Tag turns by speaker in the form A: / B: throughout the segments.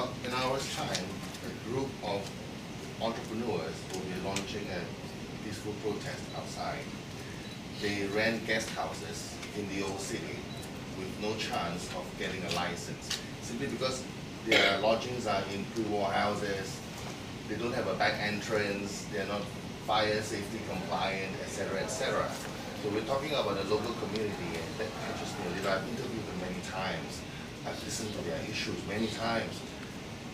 A: Well, in our time, a group of entrepreneurs will be launching a peaceful protest outside. They rent guest houses in the old city with no chance of getting a license, simply because their lodgings are in pre-war houses, they don't have a back entrance, they're not fire safety compliant, etc., etc. So we're talking about the local community, and that touches me a little. I've interviewed them many times. I've listened to their issues many times.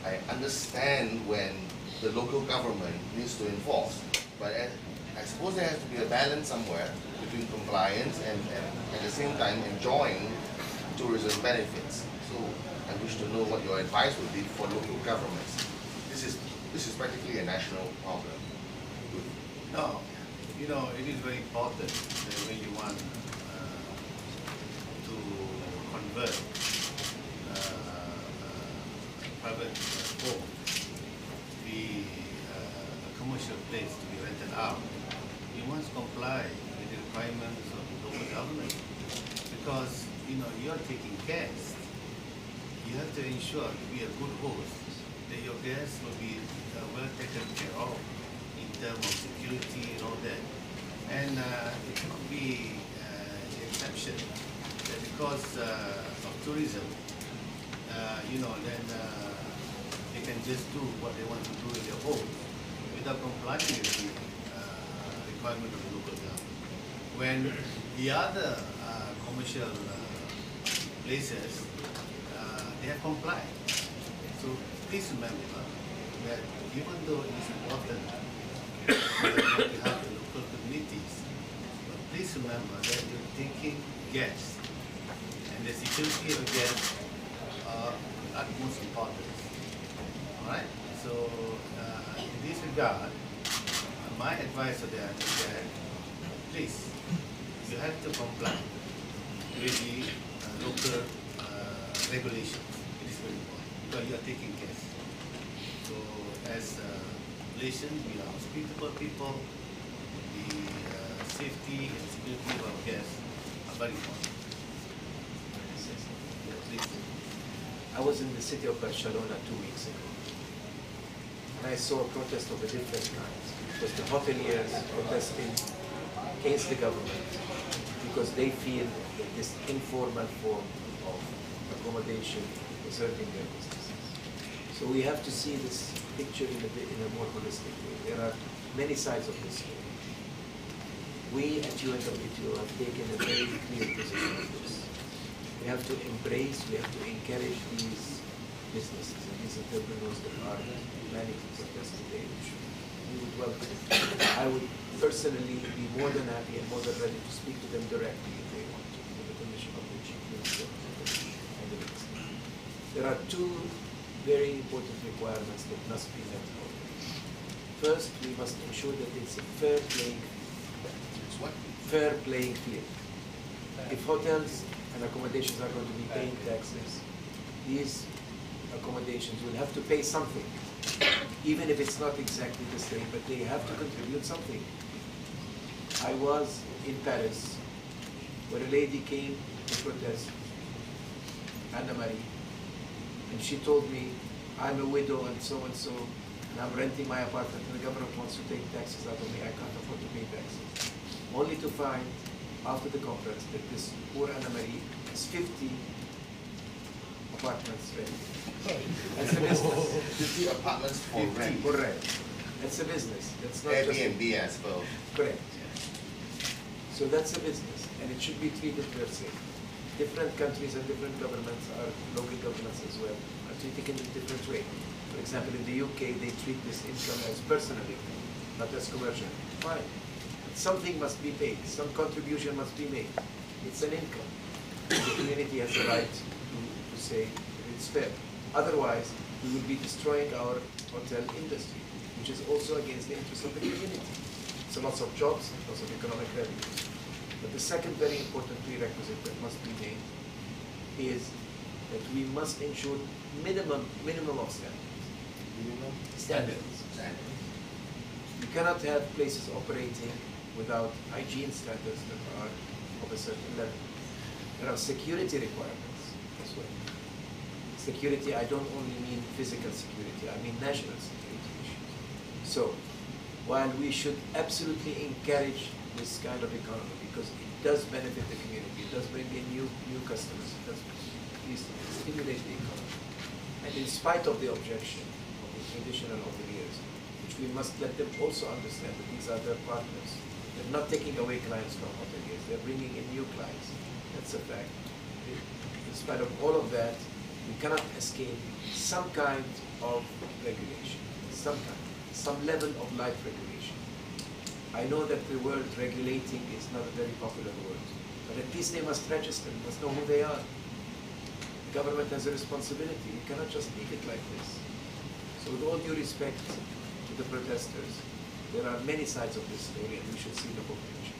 A: I understand when the local government needs to enforce, but I suppose there has to be a balance somewhere between compliance and at the same time enjoying tourism benefits. So I wish to know what your advice would be for local governments. This is practically a national problem.
B: No, you know, it is very important that when you want to convert private home to be a commercial place to be rented out, you must comply with the requirements of the local government, because you know you're taking guests. You have to ensure to be a good host that your guests will be well taken care of in terms of security and all that. And it cannot be the exception that because of tourism, you know, then they can just do what they want to do in their home without complying with the requirement of the local government. When the other commercial places, they have complied. So please remember that even though it is important that we have the local communities, but please remember that you're taking guests, and the security of guests are utmost importance. Alright? So in this regard, my advice to them is that please, you have to comply with the local regulations. It is very important because you are taking guests. So as Malaysians, we are hospitable people. The safety and security of our guests are very important. Yeah, please.
C: I was in the city of Barcelona 2 weeks ago, and I saw a protest of a different kind. It was the hoteliers protesting against the government because they feel that this informal form of accommodation is hurting their businesses. So we have to see this picture in a more holistic way. There are many sides of this story. We at UNWTO have taken a very clear position on this. We have to embrace, we have to encourage these businesses and these entrepreneurs that are planning to protest today, which we would welcome. I would personally be more than happy and more than ready to speak to them directly if they want to, with the permission of the Chief Minister and the Minister. There are two very important requirements that must be met. First, we must ensure that it's a fair playing field.
A: It's what?
C: Fair playing field. If hotels and accommodations are going to be paying taxes, these accommodations will have to pay something, even if it's not exactly the same, but they have to contribute something. I was in Paris, where a lady came to protest, Anna Marie, and she told me, I'm a widow and so, and I'm renting my apartment, and the government wants to take taxes out of me. I can't afford to pay taxes. Only to find, after the conference, that this poor Anna Marie has 50 apartments rented. That's a business.
A: 50 apartments for
C: 50
A: rent.
C: for rent. That's a business. That's not
A: Airbnb,
C: just
A: I suppose.
C: correct. So that's a business, and it should be treated fairly. Different countries and different governments, are local governments as well, are treating it in a different way. For example, in the UK, they treat this income as personal income, not as commercial. Fine. But something must be paid. Some contribution must be made. It's an income. The community has a right to say it's fair. Otherwise, we will be destroying our hotel industry, which is also against the interests of the community. So lots of jobs, lots of economic revenue. But the second very important prerequisite that must be made is that we must ensure minimum of standards.
A: Minimum
C: Standards.
A: standards.
C: You cannot have places operating without hygiene standards that are of a certain level. There are security requirements as well. security, I don't only mean physical security, I mean national security issues. So, while we should absolutely encourage this kind of economy because it does benefit the community, it does bring in new customers, it does at least stimulate the economy. And in spite of the objection of the traditional hoteliers, which we must let them also understand that these are their partners. They're not taking away clients from hoteliers, they're bringing in new clients. That's a fact. In spite of all of that, we cannot escape some kind of regulation, some level of life regulation. I know that the word regulating is not a very popular word, but at least they must register, they must know who they are. The government has a responsibility. You cannot just leave it like this. So with all due respect to the protesters, there are many sides of this story and we should see the whole picture.